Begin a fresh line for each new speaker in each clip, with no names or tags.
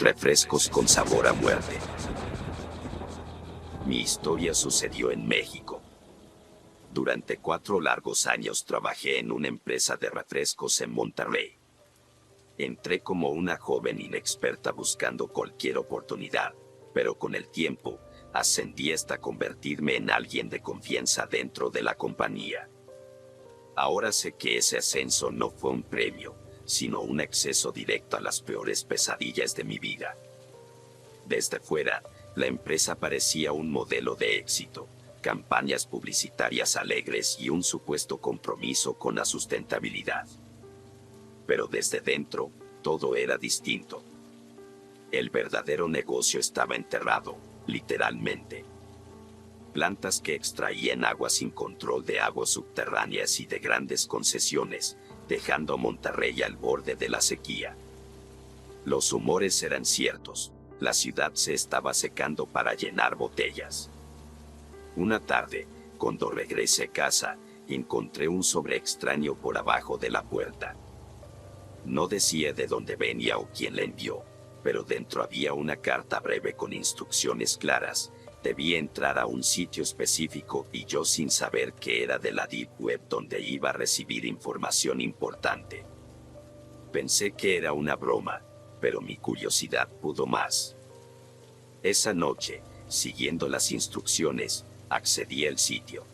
Refrescos con sabor a muerte. Mi historia sucedió en México. Durante 4 largos años trabajé en una empresa de refrescos en Monterrey. Entré como una joven inexperta buscando cualquier oportunidad, pero con el tiempo, ascendí hasta convertirme en alguien de confianza dentro de la compañía. Ahora sé que ese ascenso no fue un premio, sino un acceso directo a las peores pesadillas de mi vida. Desde fuera, la empresa parecía un modelo de éxito, campañas publicitarias alegres y un supuesto compromiso con la sustentabilidad. Pero desde dentro, todo era distinto. El verdadero negocio estaba enterrado, literalmente. Plantas que extraían agua sin control de aguas subterráneas y de grandes concesiones, dejando a Monterrey al borde de la sequía. Los humores eran ciertos, la ciudad se estaba secando para llenar botellas. Una tarde, cuando regresé a casa, encontré un sobre extraño por abajo de la puerta. No decía de dónde venía o quién la envió, pero dentro había una carta breve con instrucciones claras. Debía entrar a un sitio específico y yo sin saber que era de la Deep Web donde iba a recibir información importante. Pensé que era una broma, pero mi curiosidad pudo más. Esa noche, siguiendo las instrucciones, accedí al sitio.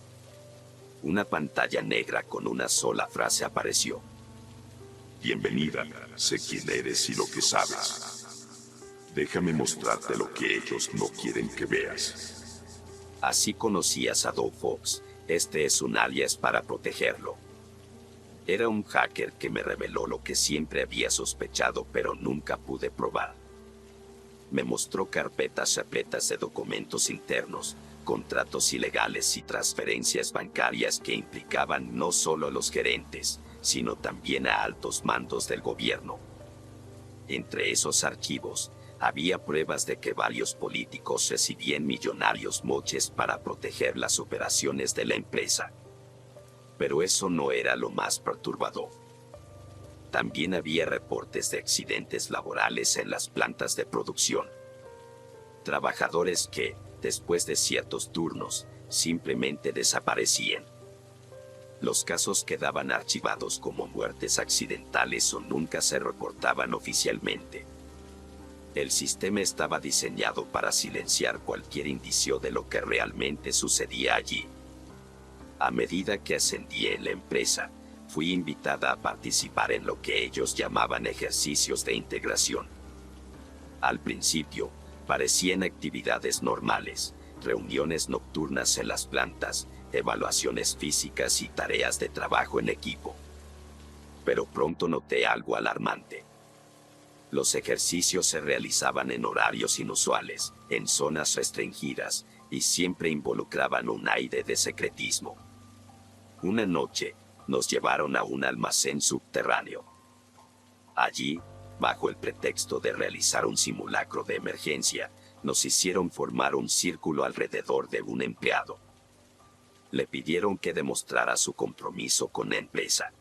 Una pantalla negra con una sola frase apareció.
Bienvenida, sé quién eres y lo que sabes. Déjame mostrarte lo que ellos no quieren que veas.
Así conocí a Shadow Fox, este es un alias para protegerlo. Era un hacker que me reveló lo que siempre había sospechado pero nunca pude probar. Me mostró carpetas repletas de documentos internos, contratos ilegales y transferencias bancarias que implicaban no solo a los gerentes, sino también a altos mandos del gobierno. Entre esos archivos, había pruebas de que varios políticos recibían millonarios moches para proteger las operaciones de la empresa. Pero eso no era lo más perturbador. También había reportes de accidentes laborales en las plantas de producción. Trabajadores que, después de ciertos turnos, simplemente desaparecían. Los casos quedaban archivados como muertes accidentales o nunca se reportaban oficialmente. El sistema estaba diseñado para silenciar cualquier indicio de lo que realmente sucedía allí. A medida que ascendí en la empresa, fui invitada a participar en lo que ellos llamaban ejercicios de integración. Al principio, parecían actividades normales, reuniones nocturnas en las plantas, evaluaciones físicas y tareas de trabajo en equipo. Pero pronto noté algo alarmante. Los ejercicios se realizaban en horarios inusuales, en zonas restringidas, y siempre involucraban un aire de secretismo. Una noche, nos llevaron a un almacén subterráneo. Allí, bajo el pretexto de realizar un simulacro de emergencia, nos hicieron formar un círculo alrededor de un empleado. Le pidieron que demostrara su compromiso con la empresa.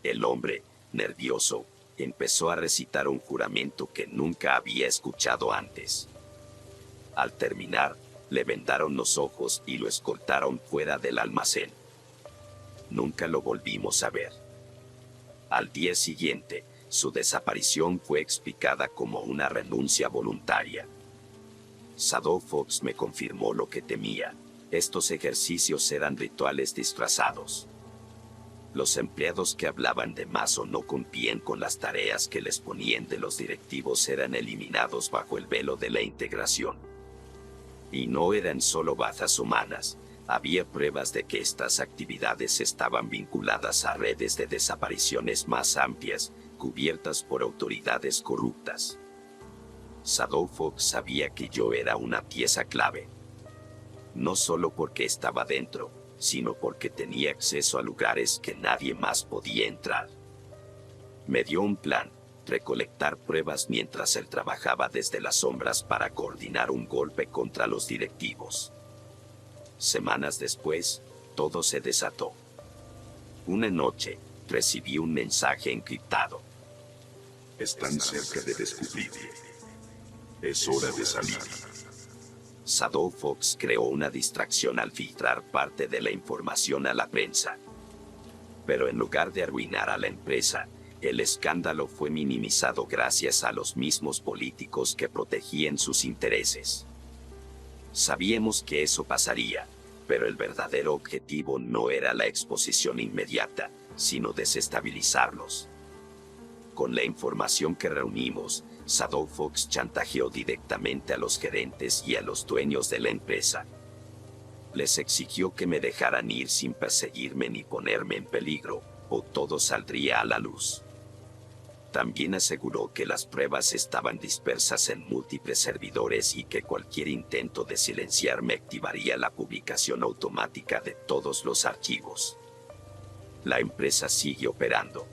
El hombre, nervioso, empezó a recitar un juramento que nunca había escuchado antes. Al terminar, le vendaron los ojos y lo escoltaron fuera del almacén. Nunca lo volvimos a ver. Al día siguiente, su desaparición fue explicada como una renuncia voluntaria. Shadow Fox me confirmó lo que temía. Estos ejercicios eran rituales disfrazados. Los empleados que hablaban de más o no cumplían con las tareas que les ponían de los directivos eran eliminados bajo el velo de la integración. Y no eran solo bazas humanas, había pruebas de que estas actividades estaban vinculadas a redes de desapariciones más amplias, cubiertas por autoridades corruptas. Shadow Fox sabía que yo era una pieza clave. No solo porque estaba dentro, sino porque tenía acceso a lugares que nadie más podía entrar. Me dio un plan, recolectar pruebas mientras él trabajaba desde las sombras para coordinar un golpe contra los directivos. Semanas después, todo se desató. Una noche, recibí un mensaje encriptado.
Están cerca de descubrir Es hora de salir.
Shadow Fox creó una distracción al filtrar parte de la información a la prensa. Pero en lugar de arruinar a la empresa, el escándalo fue minimizado gracias a los mismos políticos que protegían sus intereses. Sabíamos que eso pasaría, pero el verdadero objetivo no era la exposición inmediata, sino desestabilizarlos. Con la información que reunimos, Shadow Fox chantajeó directamente a los gerentes y a los dueños de la empresa. Les exigió que me dejaran ir sin perseguirme ni ponerme en peligro, o todo saldría a la luz. También aseguró que las pruebas estaban dispersas en múltiples servidores y que cualquier intento de silenciarme activaría la publicación automática de todos los archivos. La empresa sigue operando.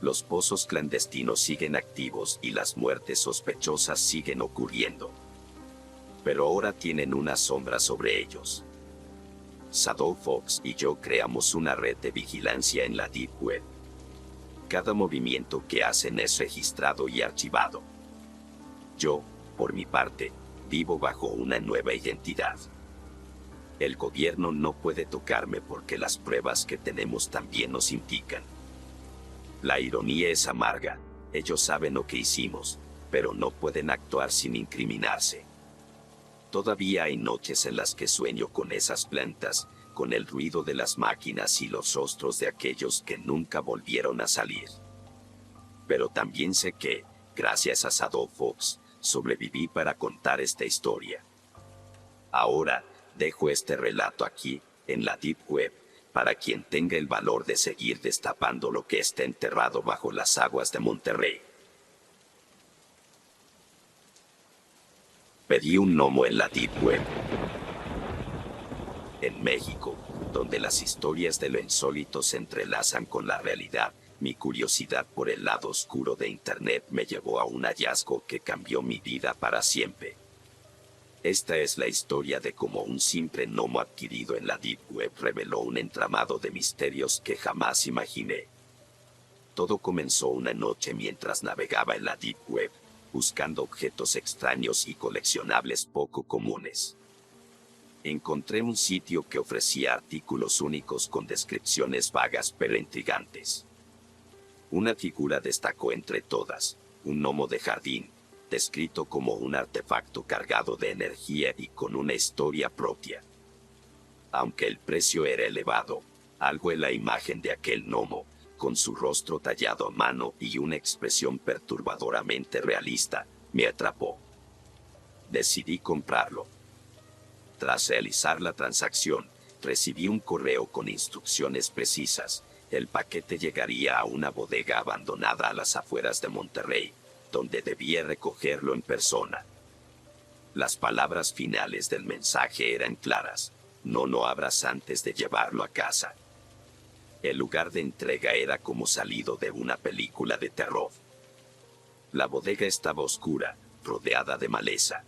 Los pozos clandestinos siguen activos y las muertes sospechosas siguen ocurriendo. Pero ahora tienen una sombra sobre ellos. Shadow Fox y yo creamos una red de vigilancia en la Deep Web. Cada movimiento que hacen es registrado y archivado. Yo, por mi parte, vivo bajo una nueva identidad. El gobierno no puede tocarme porque las pruebas que tenemos también nos implican. La ironía es amarga, ellos saben lo que hicimos, pero no pueden actuar sin incriminarse. Todavía hay noches en las que sueño con esas plantas, con el ruido de las máquinas y los rostros de aquellos que nunca volvieron a salir. Pero también sé que, gracias a Shadow Fox, sobreviví para contar esta historia. Ahora, dejo este relato aquí, en la Deep Web, para quien tenga el valor de seguir destapando lo que está enterrado bajo las aguas de Monterrey. Pedí un gnomo en la Deep Web. En México, donde las historias de lo insólito se entrelazan con la realidad, mi curiosidad por el lado oscuro de Internet me llevó a un hallazgo que cambió mi vida para siempre. Esta es la historia de cómo un simple gnomo adquirido en la Deep Web reveló un entramado de misterios que jamás imaginé. Todo comenzó una noche mientras navegaba en la Deep Web, buscando objetos extraños y coleccionables poco comunes. Encontré un sitio que ofrecía artículos únicos con descripciones vagas pero intrigantes. Una figura destacó entre todas, un gnomo de jardín, descrito como un artefacto cargado de energía y con una historia propia. Aunque el precio era elevado, algo en la imagen de aquel gnomo, con su rostro tallado a mano y una expresión perturbadoramente realista, me atrapó. Decidí comprarlo. Tras realizar la transacción, recibí un correo con instrucciones precisas. El paquete llegaría a una bodega abandonada a las afueras de Monterrey, donde debía recogerlo en persona. Las palabras finales del mensaje eran claras: no lo abras antes de llevarlo a casa. El lugar de entrega era como salido de una película de terror. La bodega estaba oscura, rodeada de maleza.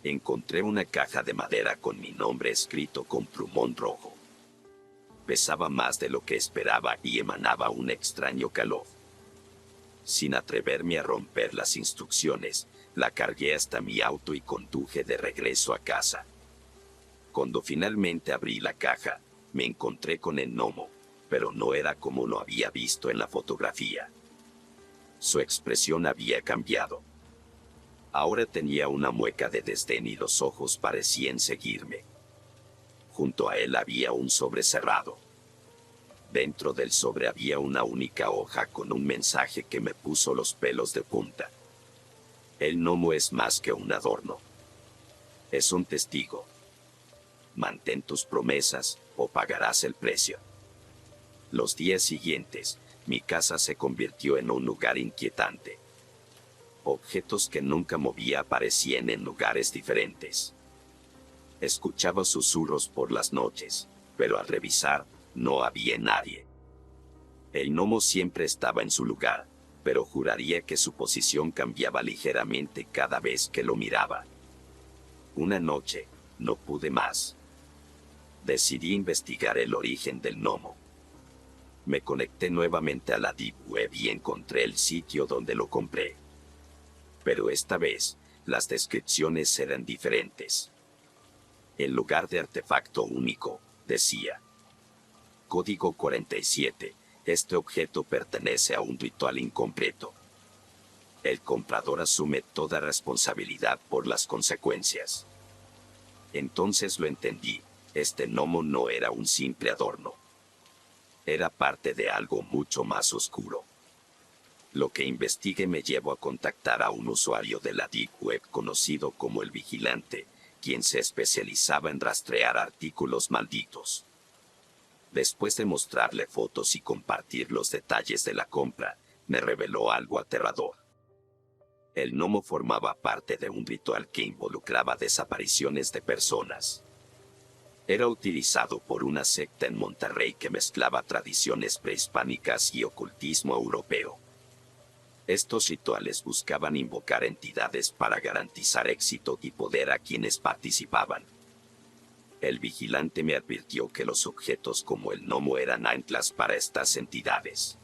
Encontré una caja de madera con mi nombre escrito con plumón rojo. Pesaba más de lo que esperaba y emanaba un extraño calor. Sin atreverme a romper las instrucciones, la cargué hasta mi auto y conduje de regreso a casa. Cuando finalmente abrí la caja, me encontré con el gnomo, pero no era como lo había visto en la fotografía. Su expresión había cambiado. Ahora tenía una mueca de desdén y los ojos parecían seguirme. Junto a él había un sobre cerrado. Dentro del sobre había una única hoja con un mensaje que me puso los pelos de punta. El gnomo es más que un adorno. Es un testigo. Mantén tus promesas o pagarás el precio. Los días siguientes, mi casa se convirtió en un lugar inquietante. Objetos que nunca movía aparecían en lugares diferentes. Escuchaba susurros por las noches, pero al revisar, no había nadie. El gnomo siempre estaba en su lugar, pero juraría que su posición cambiaba ligeramente cada vez que lo miraba. Una noche, no pude más. Decidí investigar el origen del gnomo. Me conecté nuevamente a la Deep Web y encontré el sitio donde lo compré. Pero esta vez, las descripciones eran diferentes. En lugar de artefacto único, decía: Código 47, este objeto pertenece a un ritual incompleto. El comprador asume toda responsabilidad por las consecuencias. Entonces lo entendí, este gnomo no era un simple adorno. Era parte de algo mucho más oscuro. Lo que investigué me llevó a contactar a un usuario de la Deep Web conocido como el Vigilante, quien se especializaba en rastrear artículos malditos. Después de mostrarle fotos y compartir los detalles de la compra, me reveló algo aterrador. El gnomo formaba parte de un ritual que involucraba desapariciones de personas. Era utilizado por una secta en Monterrey que mezclaba tradiciones prehispánicas y ocultismo europeo. Estos rituales buscaban invocar entidades para garantizar éxito y poder a quienes participaban. El vigilante me advirtió que los objetos como el gnomo eran anclas para estas entidades.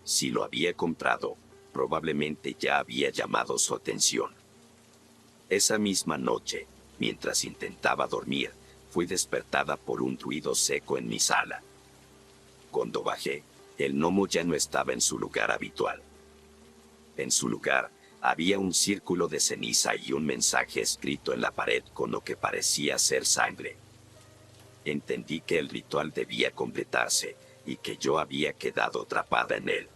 Si lo había comprado, probablemente ya había llamado su atención. Esa misma noche, mientras intentaba dormir, fui despertada por un ruido seco en mi sala. Cuando bajé, el gnomo ya no estaba en su lugar habitual. En su lugar, había un círculo de ceniza y un mensaje escrito en la pared con lo que parecía ser sangre. Entendí que el ritual debía completarse y que yo había quedado atrapada en él.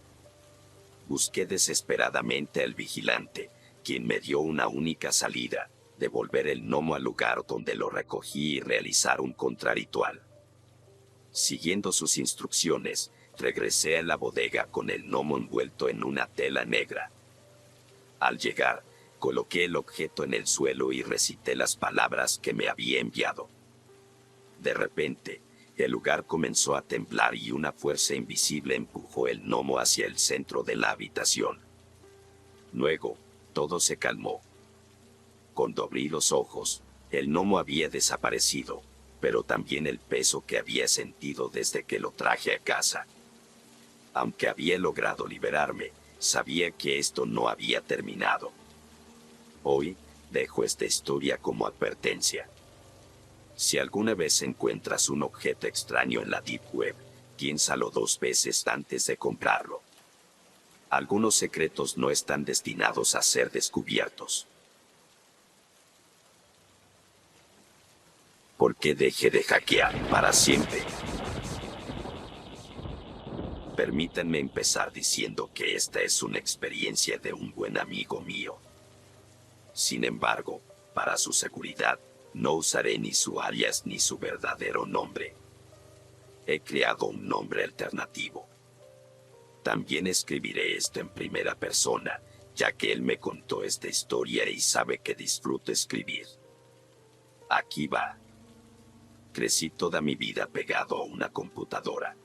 Busqué desesperadamente al vigilante, quien me dio una única salida: devolver el gnomo al lugar donde lo recogí y realizar un contrarritual. Siguiendo sus instrucciones, regresé a la bodega con el gnomo envuelto en una tela negra. Al llegar, coloqué el objeto en el suelo y recité las palabras que me había enviado. De repente, el lugar comenzó a temblar y una fuerza invisible empujó el gnomo hacia el centro de la habitación. Luego, todo se calmó. Cuando abrí los ojos, el gnomo había desaparecido, pero también el peso que había sentido desde que lo traje a casa. Aunque había logrado liberarme, sabía que esto no había terminado. Hoy, dejo esta historia como advertencia. Si alguna vez encuentras un objeto extraño en la Deep Web, piénsalo 2 veces antes de comprarlo. Algunos secretos no están destinados a ser descubiertos. ¿Por qué dejé de hackear para siempre? Permítanme empezar diciendo que esta es una experiencia de un buen amigo mío. Sin embargo, para su seguridad, no usaré ni su alias ni su verdadero nombre. He creado un nombre alternativo. También escribiré esto en primera persona, ya que él me contó esta historia y sabe que disfruto escribir. Aquí va. Crecí toda mi vida pegado a una computadora.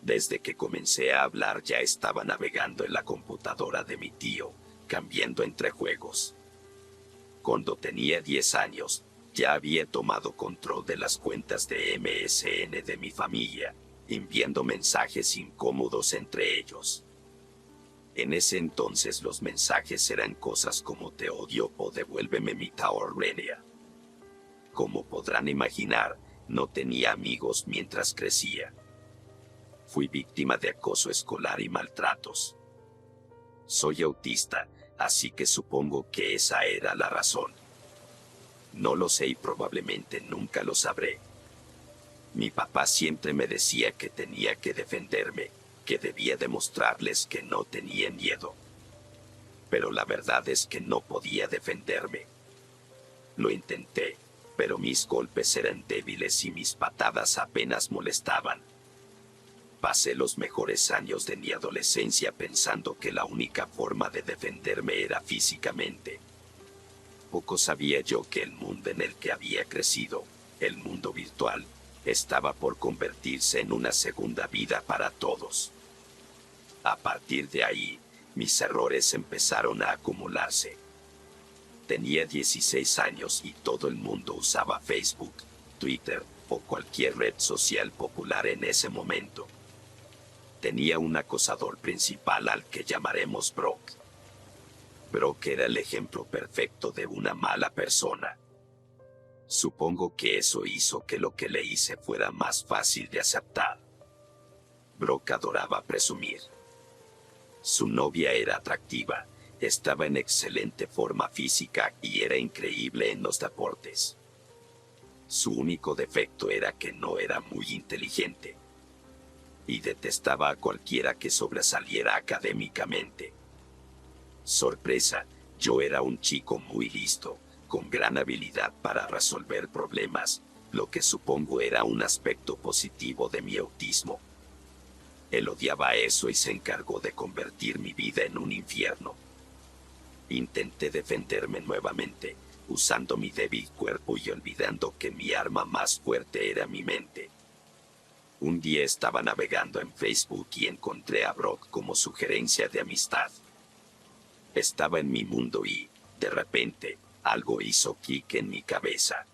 Desde que comencé a hablar ya estaba navegando en la computadora de mi tío, cambiando entre juegos. Cuando tenía 10 años, ya había tomado control de las cuentas de MSN de mi familia, enviando mensajes incómodos entre ellos. En ese entonces los mensajes eran cosas como "te odio" o "devuélveme mi taorrenia". Como podrán imaginar, no tenía amigos mientras crecía. Fui víctima de acoso escolar y maltratos. Soy autista, así que supongo que esa era la razón. No lo sé y probablemente nunca lo sabré. Mi papá siempre me decía que tenía que defenderme, que debía demostrarles que no tenía miedo. Pero la verdad es que no podía defenderme. Lo intenté, pero mis golpes eran débiles y mis patadas apenas molestaban. Pasé los mejores años de mi adolescencia pensando que la única forma de defenderme era físicamente. Poco sabía yo que el mundo en el que había crecido, el mundo virtual, estaba por convertirse en una segunda vida para todos. A partir de ahí, mis errores empezaron a acumularse. Tenía 16 años y todo el mundo usaba Facebook, Twitter o cualquier red social popular en ese momento. Tenía un acosador principal al que llamaremos Brock. Brock era el ejemplo perfecto de una mala persona. Supongo que eso hizo que lo que le hice fuera más fácil de aceptar. Brock adoraba presumir. Su novia era atractiva, estaba en excelente forma física y era increíble en los deportes. Su único defecto era que no era muy inteligente. Y detestaba a cualquiera que sobresaliera académicamente. Sorpresa, yo era un chico muy listo, con gran habilidad para resolver problemas, lo que supongo era un aspecto positivo de mi autismo. Él odiaba eso y se encargó de convertir mi vida en un infierno. Intenté defenderme nuevamente, usando mi débil cuerpo y olvidando que mi arma más fuerte era mi mente. Un día estaba navegando en Facebook y encontré a Brock como sugerencia de amistad. Estaba en mi mundo y, de repente, algo hizo clic en mi cabeza.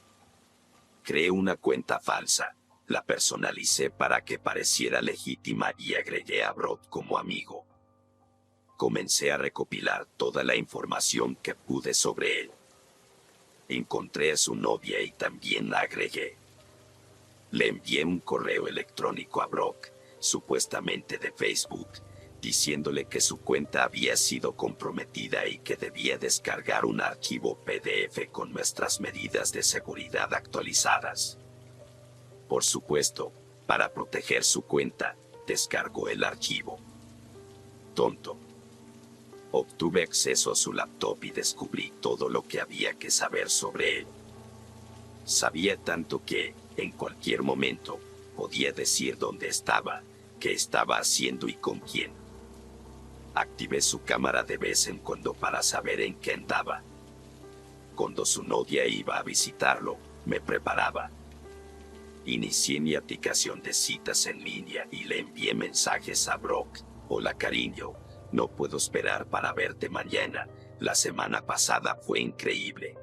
Creé una cuenta falsa, la personalicé para que pareciera legítima y agregué a Brock como amigo. Comencé a recopilar toda la información que pude sobre él. Encontré a su novia y también la agregué. Le envié un correo electrónico a Brock, supuestamente de Facebook, diciéndole que su cuenta había sido comprometida y que debía descargar un archivo PDF con nuestras medidas de seguridad actualizadas. Por supuesto, para proteger su cuenta, descargó el archivo. Tonto. Obtuve acceso a su laptop y descubrí todo lo que había que saber sobre él. Sabía tanto que, en cualquier momento, podía decir dónde estaba, qué estaba haciendo y con quién. Activé su cámara de vez en cuando para saber en qué andaba. Cuando su novia iba a visitarlo, me preparaba. Inicié mi aplicación de citas en línea y le envié mensajes a Brock. Hola cariño, no puedo esperar para verte mañana, la semana pasada fue increíble.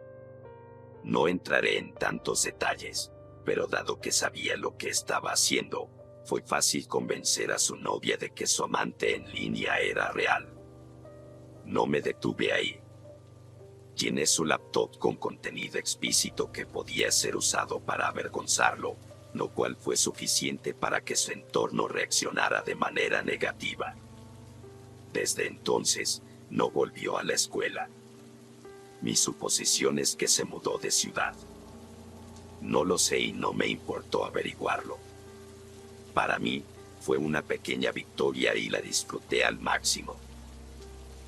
No entraré en tantos detalles, pero dado que sabía lo que estaba haciendo, fue fácil convencer a su novia de que su amante en línea era real. No me detuve ahí. Llené su laptop con contenido explícito que podía ser usado para avergonzarlo, lo cual fue suficiente para que su entorno reaccionara de manera negativa. Desde entonces, no volvió a la escuela. Mi suposición es que se mudó de ciudad. No lo sé y no me importó averiguarlo. Para mí, fue una pequeña victoria y la disfruté al máximo.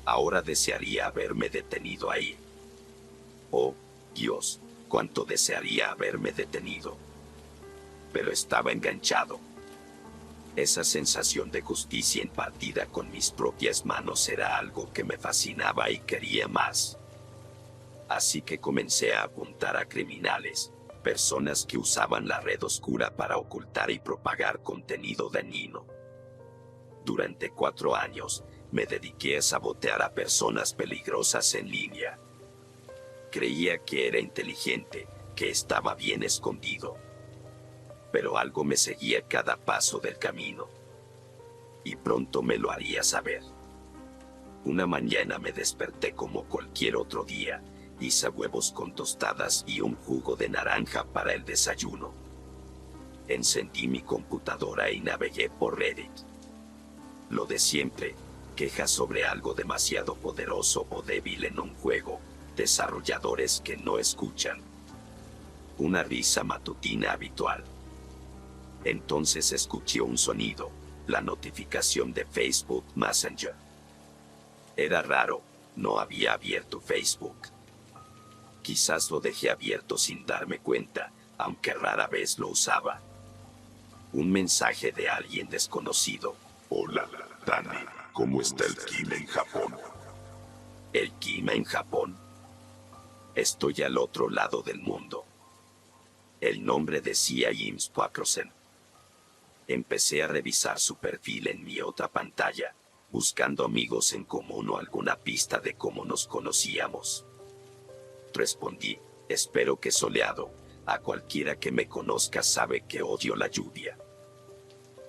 Ahora desearía haberme detenido ahí. Oh, Dios, cuánto desearía haberme detenido. Pero estaba enganchado. Esa sensación de justicia impartida con mis propias manos era algo que me fascinaba y quería más. Así que comencé a apuntar a criminales, personas que usaban la red oscura para ocultar y propagar contenido dañino. Durante 4 años, me dediqué a sabotear a personas peligrosas en línea. Creía que era inteligente, que estaba bien escondido. Pero algo me seguía cada paso del camino. Y pronto me lo haría saber. Una mañana me desperté como cualquier otro día. Hice huevos con tostadas y un jugo de naranja para el desayuno. Encendí mi computadora y navegué por Reddit. Lo de siempre, quejas sobre algo demasiado poderoso o débil en un juego, desarrolladores que no escuchan. Una risa matutina habitual. Entonces escuché un sonido, la notificación de Facebook Messenger. Era raro, no había abierto Facebook. Quizás lo dejé abierto sin darme cuenta, aunque rara vez lo usaba. Un mensaje de alguien desconocido.
Hola, Dani, ¿cómo está el clima en Japón?
¿El clima en Japón? Estoy al otro lado del mundo. El nombre decía James Pakrosen. Empecé a revisar su perfil en mi otra pantalla, buscando amigos en común o alguna pista de cómo nos conocíamos. Respondí, espero que soleado, a cualquiera que me conozca sabe que odio la lluvia.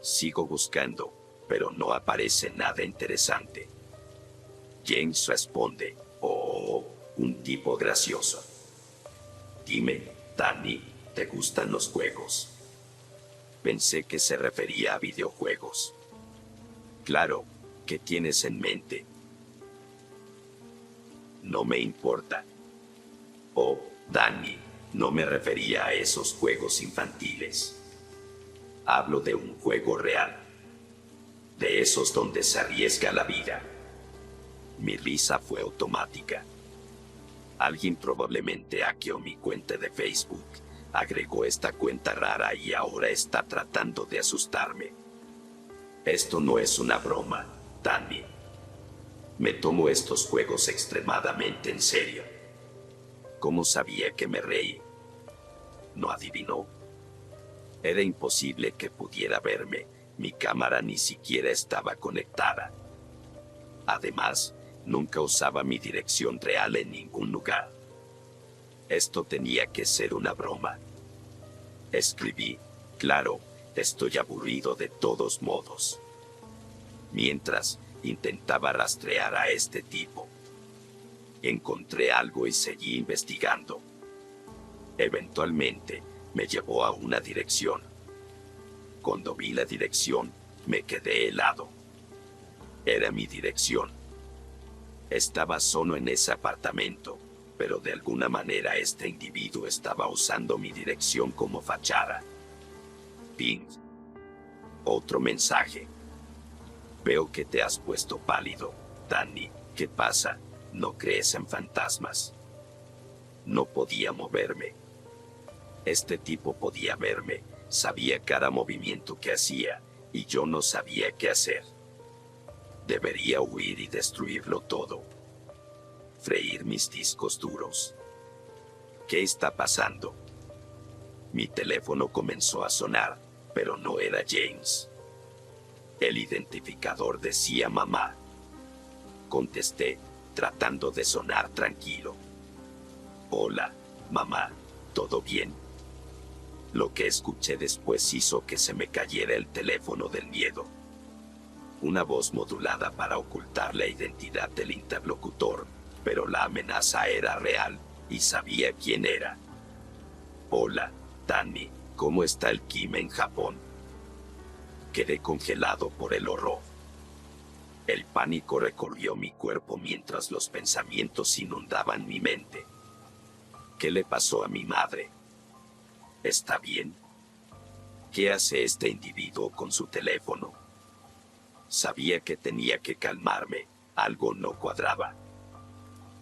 Sigo buscando, pero no aparece nada interesante. James responde, oh, un tipo gracioso. Dime, Danny, ¿te gustan los juegos? Pensé que se refería a videojuegos. Claro, ¿qué tienes en mente? No me importa. Oh, Danny, no me refería a esos juegos infantiles. Hablo de un juego real. De esos donde se arriesga la vida. Mi risa fue automática. Alguien probablemente hackeó mi cuenta de Facebook, agregó esta cuenta rara y ahora está tratando de asustarme. Esto no es una broma, Danny. Me tomo estos juegos extremadamente en serio. ¿Cómo sabía que me reí? ¿No adivinó? Era imposible que pudiera verme, mi cámara ni siquiera estaba conectada. Además, nunca usaba mi dirección real en ningún lugar. Esto tenía que ser una broma. Escribí, claro, estoy aburrido de todos modos. Mientras, intentaba rastrear a este tipo. Encontré algo y seguí investigando. Eventualmente, me llevó a una dirección. Cuando vi la dirección, me quedé helado. Era mi dirección. Estaba solo en ese apartamento, pero de alguna manera este individuo estaba usando mi dirección como fachada. Ping. Otro mensaje. Veo que te has puesto pálido, Danny. ¿Qué pasa? ¿No crees en fantasmas? No podía moverme. Este tipo podía verme, sabía cada movimiento que hacía, y yo no sabía qué hacer. Debería huir y destruirlo todo. Freír mis discos duros. ¿Qué está pasando? Mi teléfono comenzó a sonar, pero no era James. El identificador decía mamá. Contesté, tratando de sonar tranquilo. Hola, mamá, ¿todo bien? Lo que escuché después hizo que se me cayera el teléfono del miedo. Una voz modulada para ocultar la identidad del interlocutor, pero la amenaza era real, y sabía quién era. Hola, Danny, ¿cómo está el clima en Japón? Quedé congelado por el horror. El pánico recorrió mi cuerpo mientras los pensamientos inundaban mi mente. ¿Qué le pasó a mi madre? ¿Está bien? ¿Qué hace este individuo con su teléfono? Sabía que tenía que calmarme, algo no cuadraba.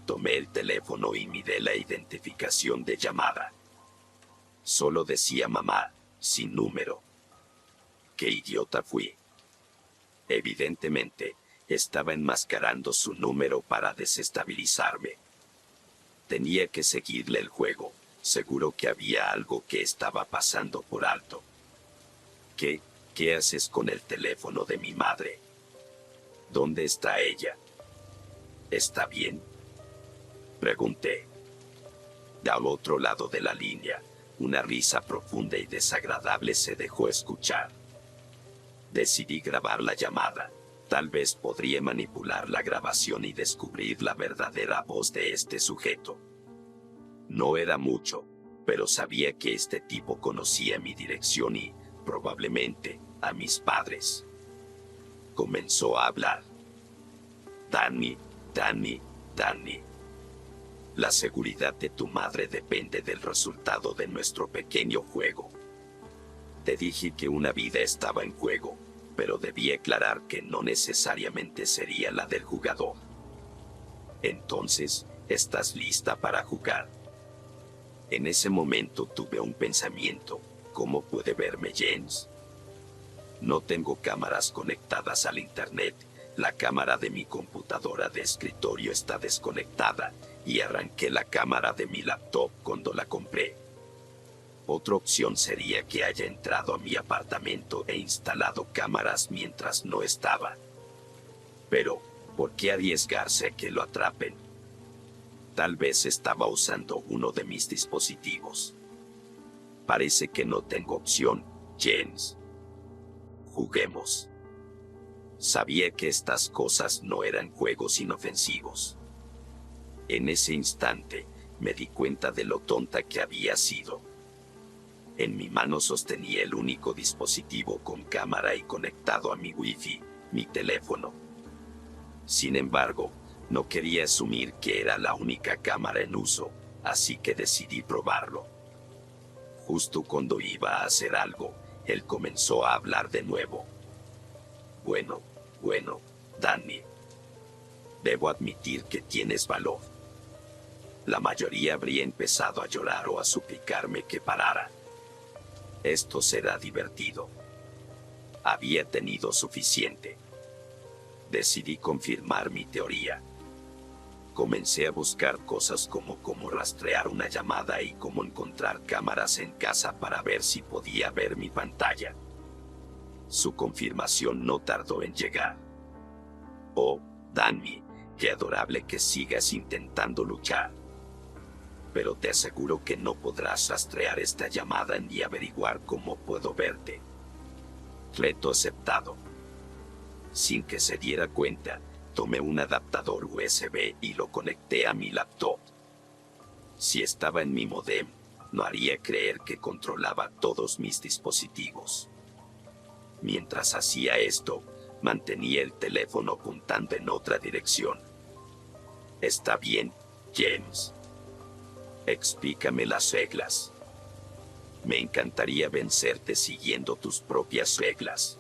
Tomé el teléfono y miré la identificación de llamada. Solo decía mamá, sin número. ¡Qué idiota fui! Evidentemente, estaba enmascarando su número para desestabilizarme. Tenía que seguirle el juego, seguro que había algo que estaba pasando por alto. ¿Qué haces con el teléfono de mi madre? ¿Dónde está ella? ¿Está bien? Pregunté. Al otro lado de la línea, una risa profunda y desagradable se dejó escuchar. Decidí grabar la llamada. Tal vez podría manipular la grabación y descubrir la verdadera voz de este sujeto. No era mucho, pero sabía que este tipo conocía mi dirección y, probablemente, a mis padres. Comenzó a hablar. Danny, Danny, Danny. La seguridad de tu madre depende del resultado de nuestro pequeño juego. Te dije que una vida estaba en juego, pero debí aclarar que no necesariamente sería la del jugador. Entonces, ¿estás lista para jugar? En ese momento tuve un pensamiento. ¿Cómo puede verme James? No tengo cámaras conectadas al internet. La cámara de mi computadora de escritorio está desconectada y arranqué la cámara de mi laptop cuando la compré. Otra opción sería que haya entrado a mi apartamento e instalado cámaras mientras no estaba. Pero, ¿por qué arriesgarse a que lo atrapen? Tal vez estaba usando uno de mis dispositivos. Parece que no tengo opción, James. Juguemos. Sabía que estas cosas no eran juegos inofensivos. En ese instante, me di cuenta de lo tonta que había sido. En mi mano sostenía el único dispositivo con cámara y conectado a mi Wi-Fi, mi teléfono. Sin embargo, no quería asumir que era la única cámara en uso, así que decidí probarlo. Justo cuando iba a hacer algo, él comenzó a hablar de nuevo. Bueno, Danny. Debo admitir que tienes valor. La mayoría habría empezado a llorar o a suplicarme que parara. Esto será divertido. Había tenido suficiente. Decidí confirmar mi teoría. Comencé a buscar cosas como cómo rastrear una llamada y cómo encontrar cámaras en casa para ver si podía ver mi pantalla. Su confirmación no tardó en llegar. Oh, Danny, qué adorable que sigas intentando luchar. Pero te aseguro que no podrás rastrear esta llamada ni averiguar cómo puedo verte. Reto aceptado. Sin que se diera cuenta, tomé un adaptador USB y lo conecté a mi laptop. Si estaba en mi modem, no haría creer que controlaba todos mis dispositivos. Mientras hacía esto, mantenía el teléfono apuntando en otra dirección. Está bien, James. Explícame las reglas. Me encantaría vencerte siguiendo tus propias reglas.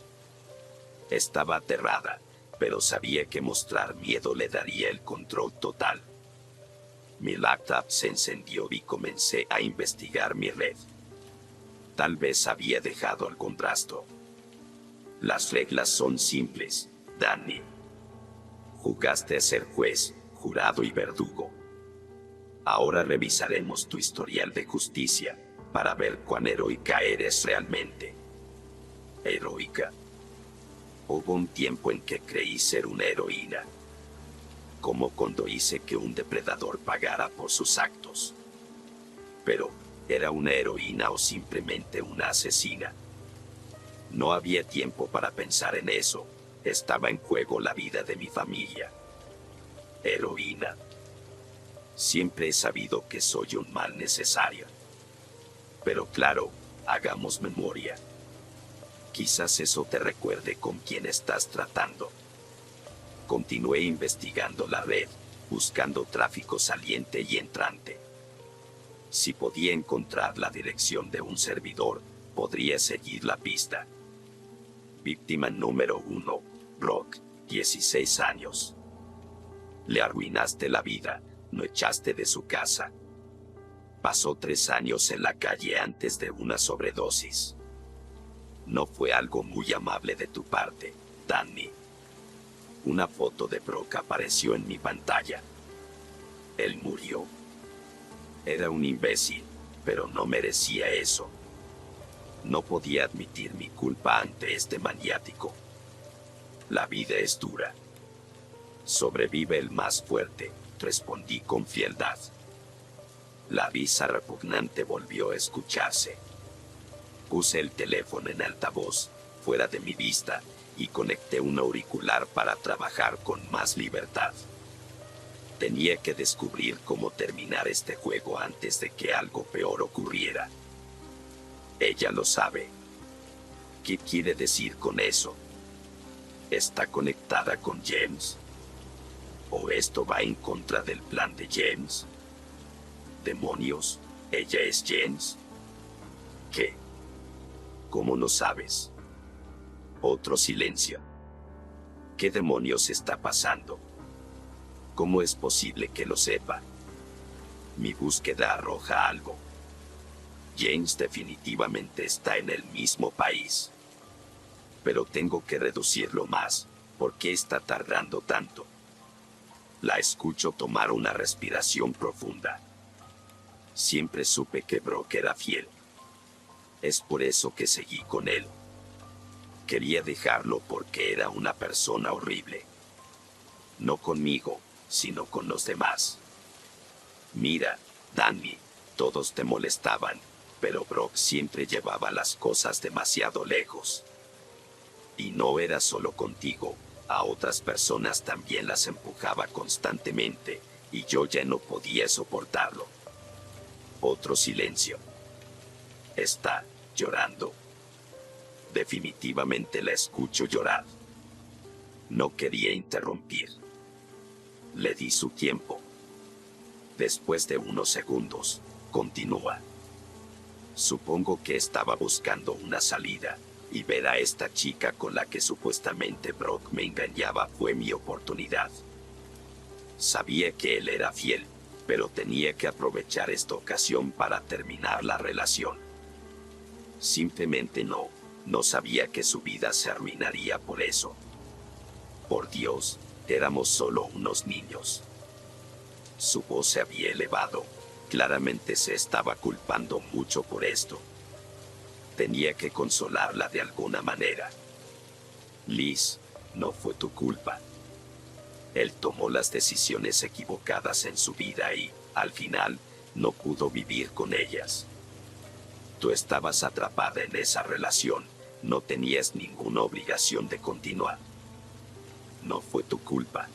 Estaba aterrada, pero sabía que mostrar miedo le daría el control total. Mi laptop se encendió y comencé a investigar mi red. Tal vez había dejado algún rastro. Las reglas son simples, Danny. Jugaste a ser juez, jurado y verdugo. Ahora revisaremos tu historial de justicia para ver cuán heroica eres realmente. ¿Heroica? Hubo un tiempo en que creí ser una heroína, como cuando hice que un depredador pagara por sus actos. Pero, ¿era una heroína o simplemente una asesina? No había tiempo para pensar en eso. Estaba en juego la vida de mi familia. Heroína. Siempre he sabido que soy un mal necesario. Pero claro, hagamos memoria. Quizás eso te recuerde con quién estás tratando. Continué investigando la red, buscando tráfico saliente y entrante. Si podía encontrar la dirección de un servidor, podría seguir la pista. Víctima número 1, Brock, 16 años. Le arruinaste la vida, lo echaste de su casa. Pasó 3 años en la calle antes de una sobredosis. No fue algo muy amable de tu parte, Danny. Una foto de Brock apareció en mi pantalla. Él murió. Era un imbécil, pero no merecía eso. No podía admitir mi culpa ante este maniático. La vida es dura. Sobrevive el más fuerte, respondí con frialdad. La risa repugnante volvió a escucharse. Puse el teléfono en altavoz, fuera de mi vista, y conecté un auricular para trabajar con más libertad. Tenía que descubrir cómo terminar este juego antes de que algo peor ocurriera. Ella lo sabe. ¿Qué quiere decir con eso? ¿Está conectada con James? ¿O esto va en contra del plan de James? ¿Demonios? ¿Ella es James? ¿Qué? ¿Cómo lo sabes? Otro silencio. ¿Qué demonios está pasando? ¿Cómo es posible que lo sepa? Mi búsqueda arroja algo. James definitivamente está en el mismo país. Pero tengo que reducirlo más. ¿Por qué está tardando tanto? La escucho tomar una respiración profunda. Siempre supe que Brock era fiel. Es por eso que seguí con él. Quería dejarlo porque era una persona horrible. No conmigo, sino con los demás. Mira, Danny, todos te molestaban, pero Brock siempre llevaba las cosas demasiado lejos. Y no era solo contigo, a otras personas también las empujaba constantemente, y yo ya no podía soportarlo. Otro silencio. Está llorando. Definitivamente la escucho llorar. No quería interrumpir. Le di su tiempo. Después de unos segundos, continúa. Supongo que estaba buscando una salida, y ver a esta chica con la que supuestamente Brock me engañaba fue mi oportunidad. Sabía que él era fiel, pero tenía que aprovechar esta ocasión para terminar la relación. Simplemente no sabía que su vida se arruinaría por eso. Por Dios, éramos solo unos niños. Su voz se había elevado. Claramente se estaba culpando mucho por esto. Tenía que consolarla de alguna manera. Liz, no fue tu culpa. Él tomó las decisiones equivocadas en su vida y, al final, no pudo vivir con ellas. Tú estabas atrapada en esa relación, no tenías ninguna obligación de continuar. No fue tu culpa.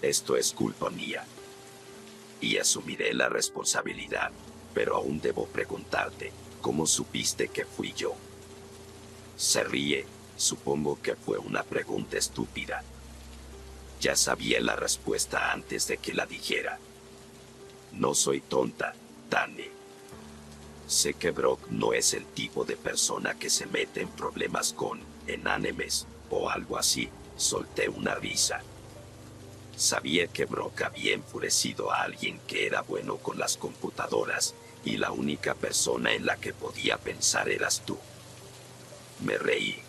Esto es culpa mía. Y asumiré la responsabilidad, pero aún debo preguntarte, ¿cómo supiste que fui yo? Se ríe, supongo que fue una pregunta estúpida. Ya sabía la respuesta antes de que la dijera. No soy tonta, Dani. Sé que Brock no es el tipo de persona que se mete en problemas con enanemes o algo así. Solté una risa. Sabía que Brock había enfurecido a alguien que era bueno con las computadoras, y la única persona en la que podía pensar eras tú. Me reí.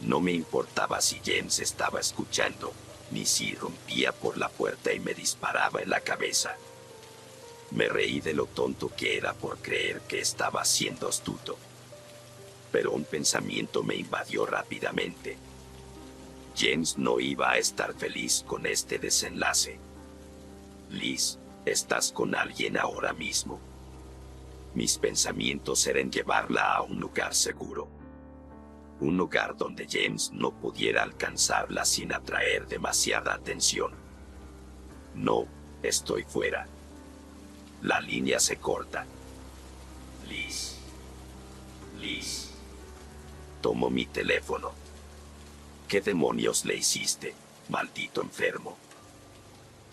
No me importaba si James estaba escuchando, ni si rompía por la puerta y me disparaba en la cabeza. Me reí de lo tonto que era por creer que estaba siendo astuto. Pero un pensamiento me invadió rápidamente. James no iba a estar feliz con este desenlace. Liz, estás con alguien ahora mismo. Mis pensamientos eran llevarla a un lugar seguro. Un lugar donde James no pudiera alcanzarla sin atraer demasiada atención. No, estoy fuera. La línea se corta. Liz. Liz. Tomo mi teléfono. ¿Qué demonios le hiciste, maldito enfermo?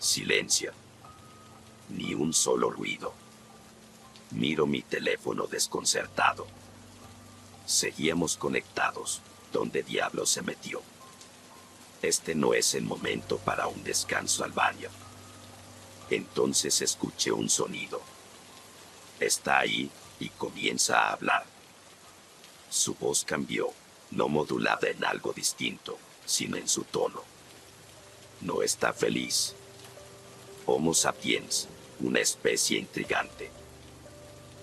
Silencio. Ni un solo ruido. Miro mi teléfono desconcertado. Seguíamos conectados. ¿Dónde diablos se metió? Este no es el momento para un descanso al baño. Entonces escuché un sonido. Está ahí, y comienza a hablar. Su voz cambió. No modulada en algo distinto, sino en su tono. No está feliz. Homo sapiens, una especie intrigante.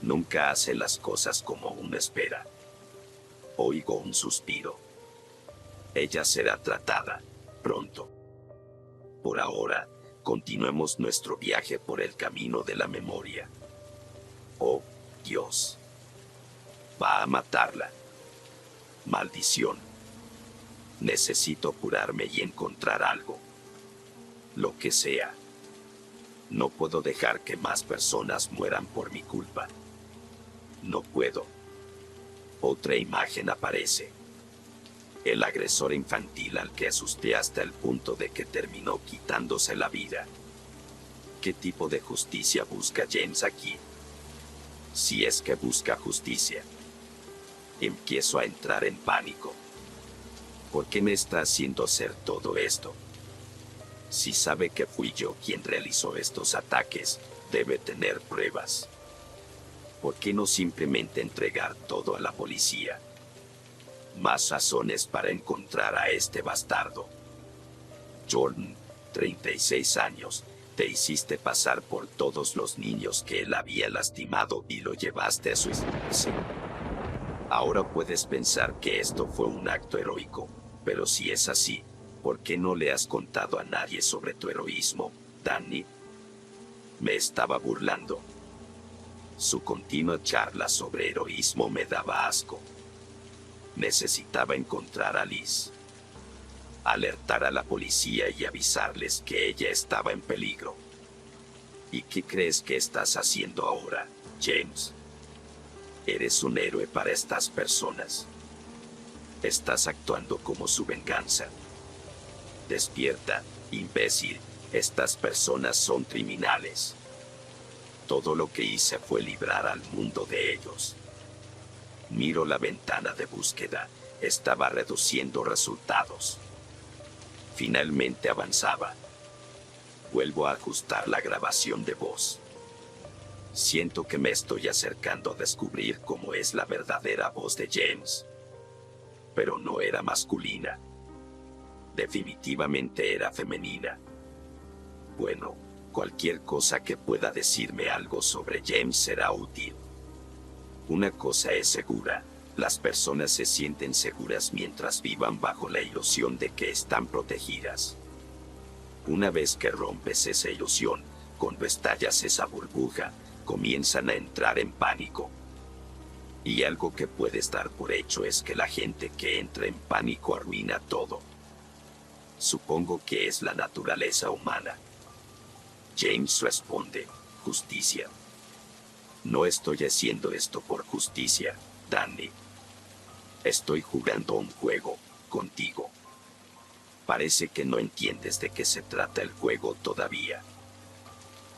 Nunca hace las cosas como uno espera. Oigo un suspiro. Ella será tratada, pronto. Por ahora, continuemos nuestro viaje por el camino de la memoria. Oh, Dios. Va a matarla. Maldición. Necesito curarme y encontrar algo. Lo que sea. No puedo dejar que más personas mueran por mi culpa. No puedo. Otra imagen aparece. El agresor infantil al que asusté hasta el punto de que terminó quitándose la vida. ¿Qué tipo de justicia busca James aquí? Si es que busca justicia. Empiezo a entrar en pánico. ¿Por qué me está haciendo hacer todo esto? Si sabe que fui yo quien realizó estos ataques, debe tener pruebas. ¿Por qué no simplemente entregar todo a la policía? Más razones para encontrar a este bastardo. Jordan, 36 años, te hiciste pasar por todos los niños que él había lastimado y lo llevaste a suicidarse. Ahora puedes pensar que esto fue un acto heroico, pero si es así, ¿por qué no le has contado a nadie sobre tu heroísmo, Danny? Me estaba burlando. Su continua charla sobre heroísmo me daba asco. Necesitaba encontrar a Liz. alertar a la policía y avisarles que ella estaba en peligro. ¿Y qué crees que estás haciendo ahora, James? Eres un héroe para estas personas. Estás actuando como su venganza. Despierta, imbécil. Estas personas son criminales. Todo lo que hice fue librar al mundo de ellos. Miro la ventana de búsqueda. Estaba reduciendo resultados. Finalmente avanzaba. Vuelvo a ajustar la grabación de voz. Siento que me estoy acercando a descubrir cómo es la verdadera voz de James. Pero no era masculina. Definitivamente era femenina. Bueno, cualquier cosa que pueda decirme algo sobre James será útil. Una cosa es segura, las personas se sienten seguras mientras vivan bajo la ilusión de que están protegidas. Una vez que rompes esa ilusión, cuando estallas esa burbuja, comienzan a entrar en pánico. Y algo que puedes dar por hecho es que la gente que entra en pánico arruina todo. Supongo que es la naturaleza humana. James responde, justicia. No estoy haciendo esto por justicia, Danny. Estoy jugando un juego, contigo. Parece que no entiendes de qué se trata el juego todavía.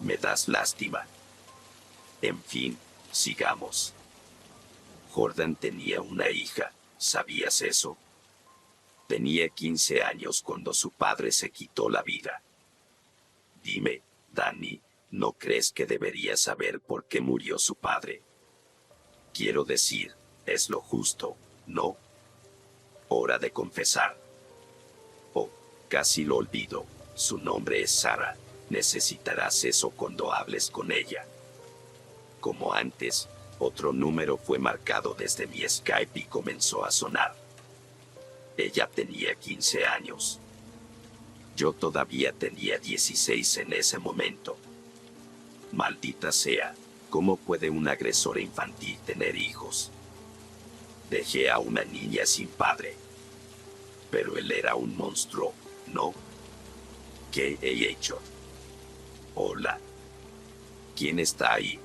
Me das lástima. En fin, sigamos. Jordan tenía una hija, ¿sabías eso? Tenía 15 años cuando su padre se quitó la vida. Dime, Danny, ¿no crees que debería saber por qué murió su padre? Quiero decir, es lo justo, ¿no? Hora de confesar. Oh, casi lo olvido, su nombre es Sarah. Necesitarás eso cuando hables con ella. Como antes, otro número fue marcado desde mi Skype y comenzó a sonar. Ella tenía 15 años. Yo todavía tenía 16 en ese momento. Maldita sea, ¿cómo puede un agresor infantil tener hijos? Dejé a una niña sin padre. Pero él era un monstruo, ¿no? ¿Qué he hecho? Hola. ¿Quién está ahí?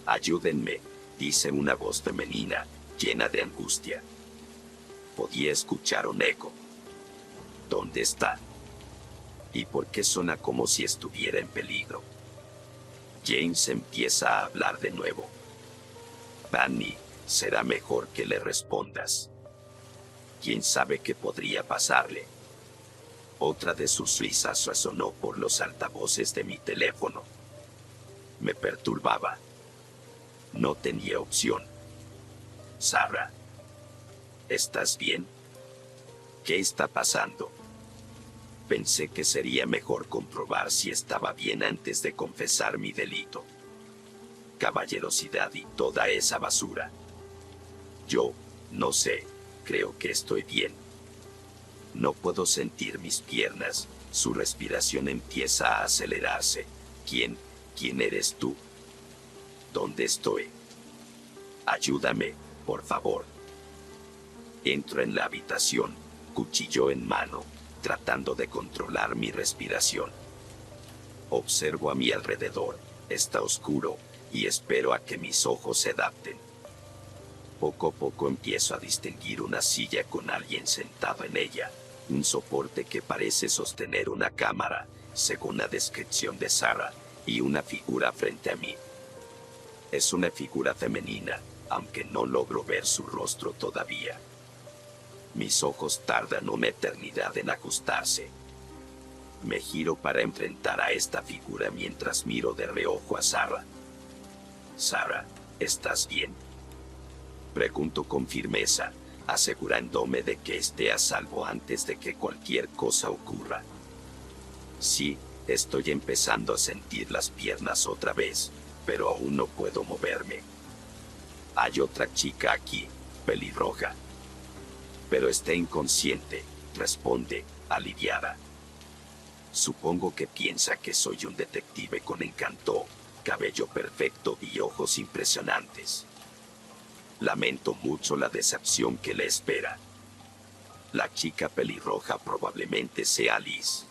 Ayúdenme, dice una voz femenina, llena de angustia. Podía escuchar un eco. ¿Dónde está? ¿Y por qué suena como si estuviera en peligro? James empieza a hablar de nuevo. Danny, será mejor que le respondas. ¿Quién sabe qué podría pasarle? Otra de sus risas resonó por los altavoces de mi teléfono. Me perturbaba. No tenía opción. Sarah, ¿estás bien? ¿Qué está pasando? Pensé que sería mejor comprobar si estaba bien antes de confesar mi delito. Caballerosidad y toda esa basura. Yo, no sé, creo que estoy bien. No puedo sentir mis piernas, su respiración empieza a acelerarse. ¿Quién eres tú? ¿Dónde estoy? Ayúdame, por favor. Entro en la habitación, cuchillo en mano, tratando de controlar mi respiración. Observo a mi alrededor, está oscuro, y espero a que mis ojos se adapten. Poco a poco empiezo a distinguir una silla con alguien sentado en ella, un soporte que parece sostener una cámara, según la descripción de Sarah, y una figura frente a mí. Es una figura femenina, aunque no logro ver su rostro todavía. Mis ojos tardan una eternidad en ajustarse. Me giro para enfrentar a esta figura mientras miro de reojo a Sarah. Sarah, ¿estás bien? Pregunto con firmeza, asegurándome de que esté a salvo antes de que cualquier cosa ocurra. Sí, estoy empezando a sentir las piernas otra vez, pero aún no puedo moverme. Hay otra chica aquí, pelirroja. Pero está inconsciente, responde, aliviada. Supongo que piensa que soy un detective con encanto, cabello perfecto y ojos impresionantes. Lamento mucho la decepción que le espera. La chica pelirroja probablemente sea Liz.